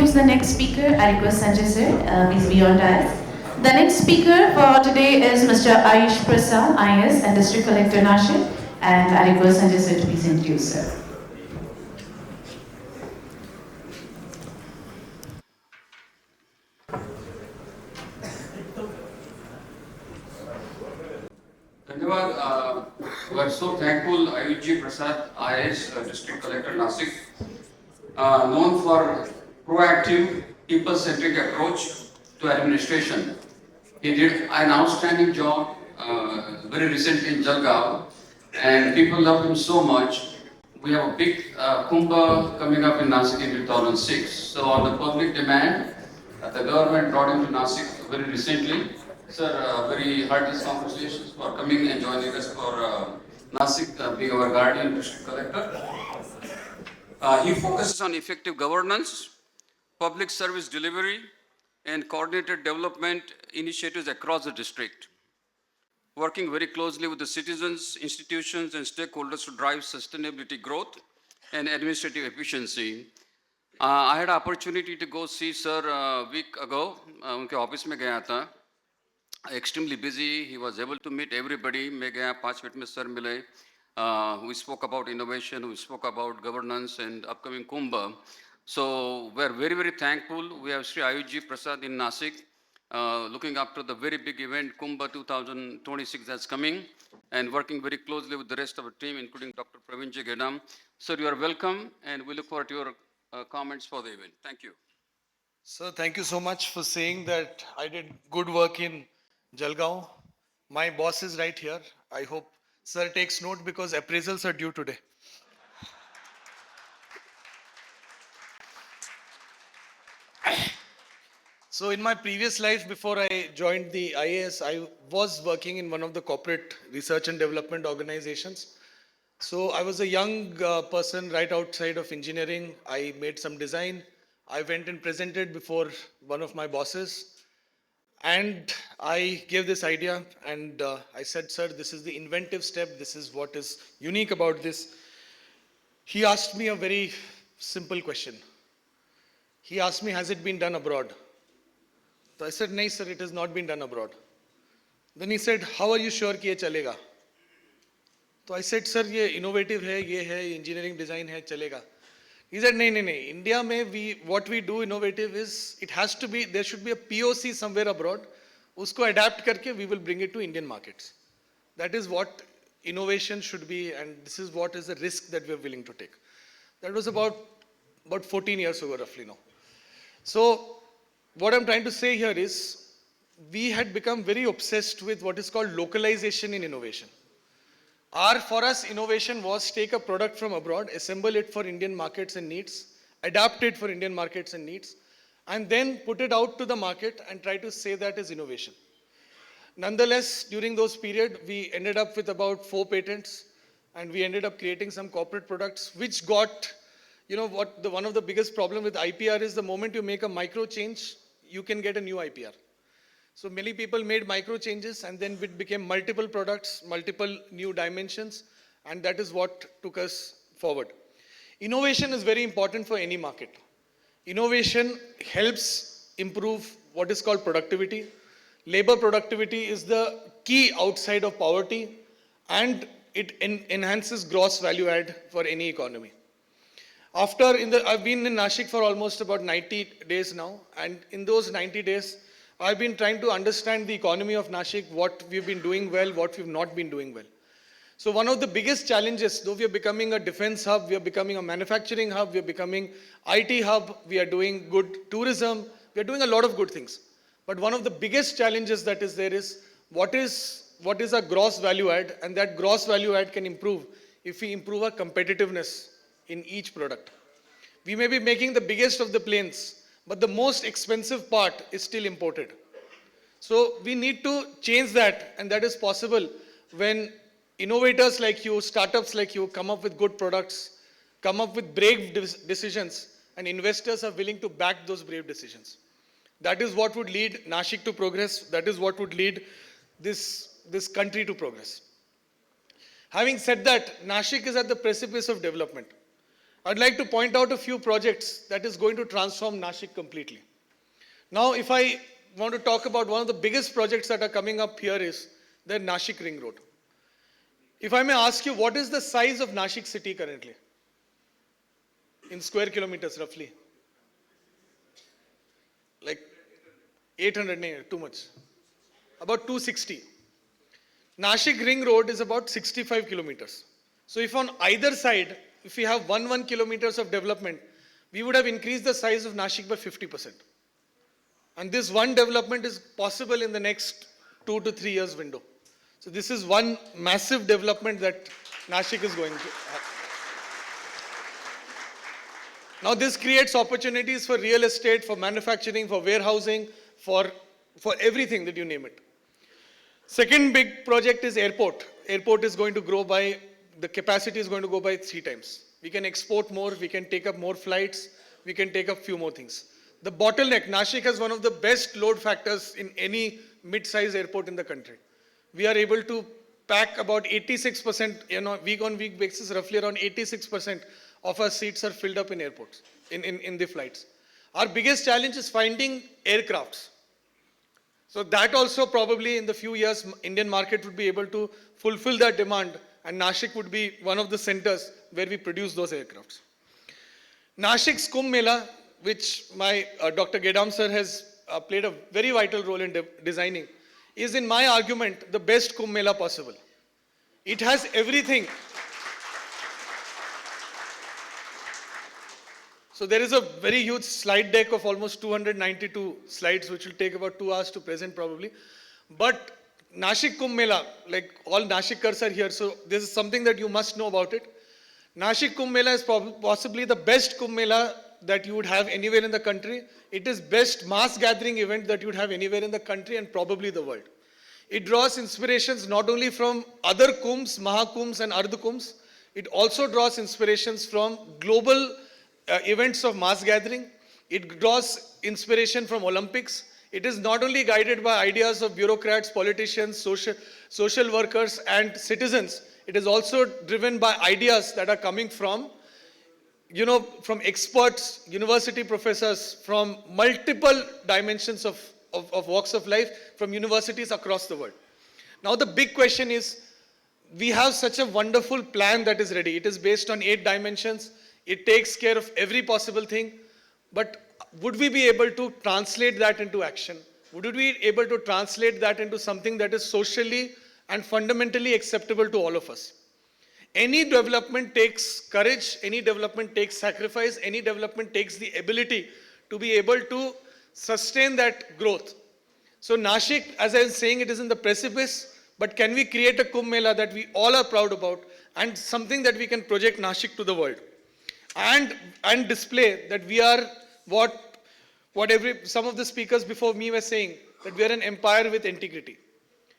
introduce the next speaker, I request Sanjay sir, please be on dais. The next speaker for today is Mr. Ayush Prasad IAS and District Collector Nashik, and I request Sanjay sir to please introduce sir. We are so thankful Ayush Prasad IAS, District Collector Nashik, known for proactive, people-centric approach to administration. He did an outstanding job very recently in Jalgaon, and people loved him so much. We have a big Kumbh coming up in Nashik in 2006. So on the public demand, the government brought him to Nashik very recently. Sir, very heartiest congratulations for coming and joining us for Nashik, being our guardian district collector. He focuses on effective governance, public service delivery, and coordinated development initiatives across the district, working very closely with the citizens, institutions, and stakeholders to drive sustainability growth and administrative efficiency. I had opportunity to go see sir a week ago. उनके office में गया था. Extremely busy. He was able to meet everybody. मैं गया 5 minute में sir मिले. We spoke about innovation. We spoke about governance and upcoming Kumbh. So we are very, very thankful. We have Sri Ayush Prasad in Nashik, looking after the very big event Kumbh 2026 that's coming, and working very closely with the rest of the team, including Dr. Praveen J. Gedam. Sir, you are welcome, and we look forward to your comments for the event. Thank you. Sir, thank you so much for saying that I did good work in Jalgaon. My boss is right here. I hope sir takes note because appraisals are due today. So in my previous life, before I joined the IAS, I was working in one of the corporate research and development organizations. So I was a young person right outside of engineering. I made some design. I went and presented before one of my bosses. And I gave this idea and I said, sir, this is the inventive step. This is what is unique about this. He asked me a very simple question. He asked me, has it been done abroad? So I said, no, sir, it has not been done abroad. Then he said, how are you sure कि ये चलेगा? So I said, sir, ये innovative है, ये है, engineering design है, चलेगा. He said, no, India में what we do innovative is, it has to be, there should be a POC somewhere abroad. उसको adapt करके we will bring it to Indian markets. That is what innovation should be, and this is what is the risk that we are willing to take. That was about 14 years ago, roughly now. So what I'm trying to say here is, we had become very obsessed with what is called localization in innovation. For us, innovation was take a product from abroad, assemble it for Indian markets and needs, adapt it for Indian markets and needs, and then put it out to the market and try to say that is innovation. Nonetheless, during those period, we ended up with about 4 patents, and we ended up creating some corporate products, which got, one of the biggest problem with IPR is the moment you make a micro change, you can get a new IPR. So many people made micro changes, and then it became multiple products, multiple new dimensions, and that is what took us forward. Innovation is very important for any market. Innovation helps improve what is called productivity. Labor productivity is the key outside of poverty, and it enhances gross value add for any economy. I've been in Nashik for almost about 90 days now, and in those 90 days, I've been trying to understand the economy of Nashik, what we've been doing well, what we've not been doing well. So one of the biggest challenges, though we are becoming a defense hub, we are becoming a manufacturing hub, we are becoming IT hub, we are doing good tourism, we are doing a lot of good things. But one of the biggest challenges that is there is, what is our gross value add, and that gross value add can improve if we improve our competitiveness in each product. We may be making the biggest of the planes, but the most expensive part is still imported. So we need to change that, and that is possible when innovators like you, startups like you come up with good products, come up with brave decisions, and investors are willing to back those brave decisions. That is what would lead Nashik to progress. That is what would lead this country to progress. Having said that, Nashik is at the precipice of development. I'd like to point out a few projects that is going to transform Nashik completely. Now, if I want to talk about one of the biggest projects that are coming up here is the Nashik Ring Road. If I may ask you, what is the size of Nashik city currently? In square kilometers, roughly. Like 800, no, too much. About 260. Nashik Ring Road is about 65 kilometers. So if on either side, if we have 1 kilometers of development, we would have increased the size of Nashik by 50%. And this one development is possible in the next 2 to 3 years window. So this is one massive development that Nashik is going to have. Now this creates opportunities for real estate, for manufacturing, for warehousing, for everything that you name it. Second big project is airport. Airport is going to grow by, the capacity is going to go by 3 times. We can export more, we can take up more flights, we can take up few more things. The bottleneck, Nashik has one of the best load factors in any mid-size airport in the country. We are able to pack about 86%, week-on-week basis, roughly around 86% of our seats are filled up in airports, in the flights. Our biggest challenge is finding aircrafts. So that also probably in the few years, Indian market would be able to fulfill that demand, and Nashik would be one of the centers where we produce those aircrafts. Nashik's Kumbh Mela, which my Dr. Gedam sir has played a very vital role in designing, is in my argument the best Kumbh Mela possible. It has everything. So there is a very huge slide deck of almost 292 slides, which will take about 2 hours to present probably. But Nashik Kumbh Mela, like all Nashikers are here, so this is something that you must know about it. Nashik Kumbh Mela is possibly the best Kumbh Mela that you would have anywhere in the country. It is best mass gathering event that you would have anywhere in the country and probably the world. It draws inspirations not only from other Kumbhs, Mahakumbhs and Ardha Kumbhs, it also draws inspirations from global events of mass gathering. It draws inspiration from Olympics. It is not only guided by ideas of bureaucrats, politicians, social workers and citizens. It is also driven by ideas that are coming from, from experts, university professors, from multiple dimensions of walks of life, from universities across the world. Now the big question is, we have such a wonderful plan that is ready. It is based on 8 dimensions. It takes care of every possible thing. But would we be able to translate that into action? Would we be able to translate that into something that is socially and fundamentally acceptable to all of us? Any development takes courage, any development takes sacrifice, any development takes the ability to be able to sustain that growth. So Nashik, as I was saying, it is in the precipice, but can we create a Kumbh Mela that we all are proud about and something that we can project Nashik to the world and display that we are some of the speakers before me were saying, that we are an empire with integrity.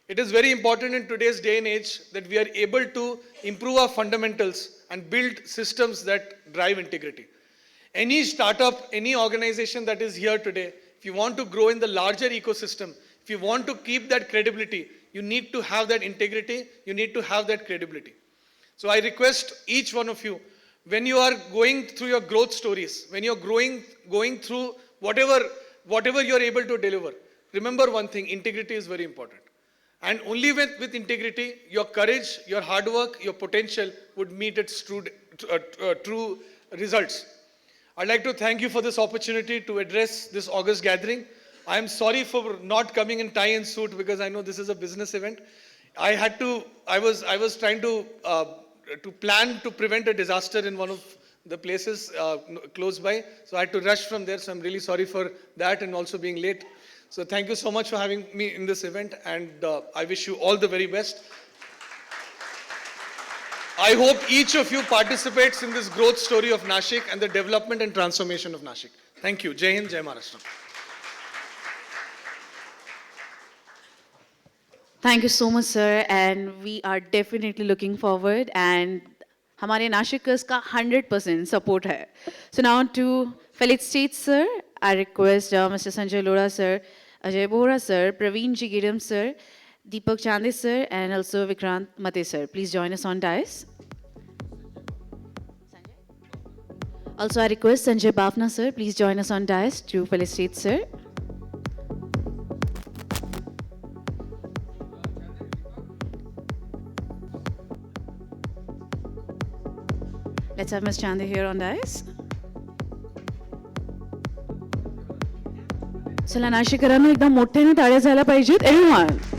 It is very important in today's day and age that we are able to improve our fundamentals and build systems that drive integrity. Any startup, any organization that is here today, if you want to grow in the larger ecosystem, if you want to keep that credibility, you need to have that integrity, you need to have that credibility. So I request each one of you, when you are going through your growth stories, when you're going through whatever you're able to deliver, remember one thing, integrity is very important. And only with integrity, your courage, your hard work, your potential would meet its true results. I'd like to thank you for this opportunity to address this August gathering. I am sorry for not coming in tie and suit because I know this is a business event. I was trying to plan to prevent a disaster in one of the places close by. So I had to rush from there. So I'm really sorry for that and also being late. So thank you so much for having me in this event, and I wish you all the very best. I hope each of you participates in this growth story of Nashik and the development and transformation of Nashik. Thank you. Jai Hind, Jai Maharashtra. Thank you so much, sir, and we are definitely looking forward, and हमारे नाशिकर्स का 100% support है. So now to felicitate sir, I request Mr. Sanjay Lora sir, Ajay Bohra sir, Praveen Jigiram sir, Deepak Chande sir, and also Vikrant Mate sir. Please join us on dais. Sanjay? Also, I request Sanjay Bafna, sir, please join us on dais to felicitate, sir. Let's have Ms. Chande here on dais. चला नाशिकरांनो एकदम मोठ्याने टाळ्या झाल्या पाहिजेत everyone.